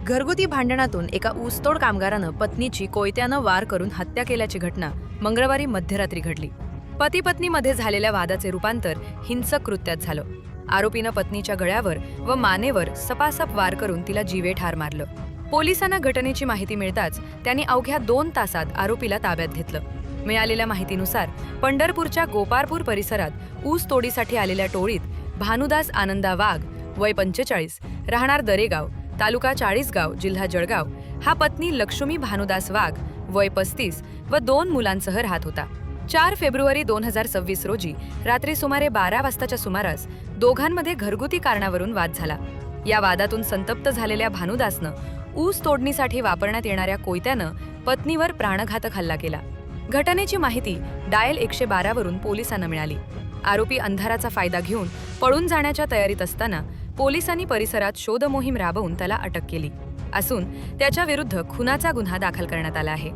घरगुती भांडणातून एका ऊसतोड कामगारानं पत्नीची कोयत्यानं वार करून हत्या केल्याची घटना मंगळवारी मध्यरात्री घडली. पती पत्नीमध्ये झालेल्या वादाचे रूपांतर हिंसक कृत्यात झालं. आरोपीनं पत्नीच्या गळ्यावर व मानेवर सपासप वार करून तिला जीवे ठार मारलं. पोलिसांना घटनेची माहिती मिळताच त्यांनी अवघ्या 2 तासात आरोपीला ताब्यात घेतलं. मिळालेल्या माहितीनुसार पंढरपूरच्या गोपारपूर परिसरात ऊस तोडीसाठी आलेल्या टोळीत भानुदास आनंदा वाघ, वय 45, राहणार दरेगाव, तालुका चाळीसगाव, जिल्हा जळगाव, हा पत्नी लक्ष्मी भानुदास वाघ, वय 35 व 2 मुलांसह राहत होता. 4 फेब्रुवारी 2026 रोजी रात्री सुमारे 12 वाजताच्या सुमारास दोघांमध्ये घरगुती कारणावरून वाद झाला. या वादातून संतप्त झालेल्या भानुदासनं ऊस तोडणीसाठी वापरण्यात येणाऱ्या कोयत्यानं पत्नीवर प्राणघातक हल्ला केला. घटनेची माहिती डायल 112 वरून पोलिसांना मिळाली. आरोपी अंधाराचा फायदा घेऊन पळून जाण्याच्या तयारीत असताना पोलिसांनी परिसरात शोध मोहीम राबवून त्याला अटक केली असून त्याच्या विरुद्ध खुनाचा गुन्हा दाखल करण्यात आला आहे.